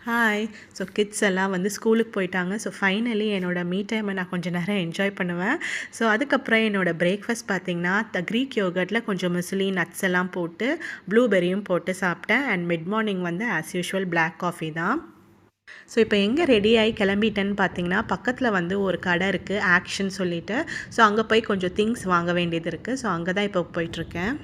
Hi. So kids எல்லாம் வந்து ஸ்கூலுக்கு போயிட்டாங்க. ஸோ ஃபைனலி என்னோடய மீ டைமை நான் கொஞ்சம் நேரம் என்ஜாய் பண்ணுவேன். ஸோ அதுக்கப்புறம் என்னோடய பிரேக்ஃபாஸ்ட் பார்த்திங்கன்னா, க்ரீக் யோகர்ட்டில் கொஞ்சம் முஸ்லி நட்ஸ் எல்லாம் போட்டு ப்ளூபெர்ரியும் போட்டு சாப்பிட்டேன். அண்ட் மிட் மார்னிங் வந்து ஆஸ் யூஷுவல் பிளாக் காஃபி தான். ஸோ இப்போ எங்கே ரெடி ஆகி கிளம்பிட்டேன்னு பார்த்தீங்கன்னா, பக்கத்தில் வந்து ஒரு கடை இருக்குது ஆக்ஷன் சொல்லிட்டு. ஸோ அங்கே போய் கொஞ்சம் திங்ஸ் வாங்க வேண்டியது இருக்குது. ஸோ அங்கே தான் இப்போ போயிட்டுருக்கேன்.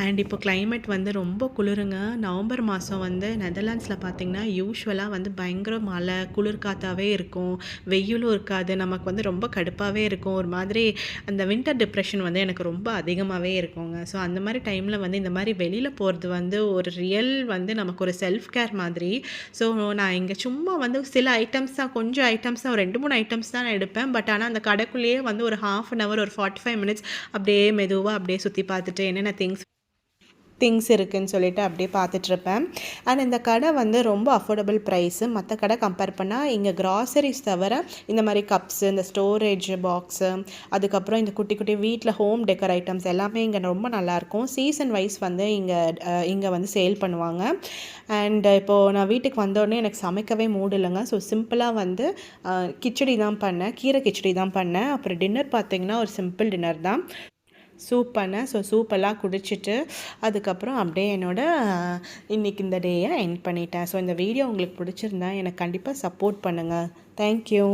அண்ட் இப்போ கிளைமேட் வந்து ரொம்ப குளிருங்க. நவம்பர் மாதம் வந்து நெதர்லாண்ட்ஸில் பார்த்திங்கன்னா யூஷுவலாக வந்து பயங்கர மழை, குளிர் காற்றாவே இருக்கும். வெயிலும் இருக்காது. நமக்கு வந்து ரொம்ப கடுப்பாகவே இருக்கும். ஒரு மாதிரி அந்த வின்டர் டிப்ரெஷன் வந்து எனக்கு ரொம்ப அதிகமாகவே இருக்குங்க. ஸோ அந்த மாதிரி டைமில் வந்து இந்த மாதிரி வெளியில் போகிறது வந்து ஒரு ரியல் வந்து நமக்கு ஒரு செல்ஃப் கேர் மாதிரி. ஸோ நான் இங்கே சும்மா வந்து சில ஐட்டம்ஸ் தான், கொஞ்சம் ஐட்டம்ஸ் தான், ஒரு 2, 3 ஐட்டம்ஸ் தான் நான் எடுப்பேன். பட் ஆனால் அந்த கடைக்குள்ளேயே வந்து ஒரு 1/2 அன் ஹவர், ஒரு 45 மினிட்ஸ் அப்படியே மெதுவாக அப்படியே சுற்றி பார்த்துட்டு என்னென்ன திங்ஸ் இருக்குதுன்னு சொல்லிட்டு அப்படியே பார்த்துட்ருப்பேன். அண்ட் இந்த கடை வந்து ரொம்ப அஃபோர்டபுள் ப்ரைஸு. மற்ற கடை கம்பேர் பண்ணால் இங்கே கிராசரிஸ் தவிர இந்த மாதிரி கப்ஸு, இந்த ஸ்டோரேஜ் பாக்ஸு, அதுக்கப்புறம் இந்த குட்டி குட்டி வீட்டில் ஹோம் டெக்கர் ஐட்டம்ஸ் எல்லாமே இங்கே ரொம்ப நல்லாயிருக்கும். சீசன் வைஸ் வந்து இங்கே வந்து சேல் பண்ணுவாங்க. அண்ட் இப்போது நான் வீட்டுக்கு வந்தோடனே எனக்கு சமைக்கவே மூடு இல்லைங்க. ஸோ சிம்பிளாக வந்து கிச்சடி தான் பண்ணேன், கீரை கிச்சடி தான் பண்ணேன். அப்புறம் டின்னர் பார்த்திங்கன்னா ஒரு சிம்பிள் டின்னர் தான். சூப் பண்ணேன். ஸோ சூப்பெல்லாம் குடிச்சிட்டு அதுக்கப்புறம் அப்படியே இன்றைக்கி இந்த டேயை எண்ட் பண்ணிட்டேன். ஸோ இந்த வீடியோ உங்களுக்கு பிடிச்சிருந்தா எனக்கு கண்டிப்பாக சப்போர்ட் பண்ணுங்கள். தேங்க்யூ.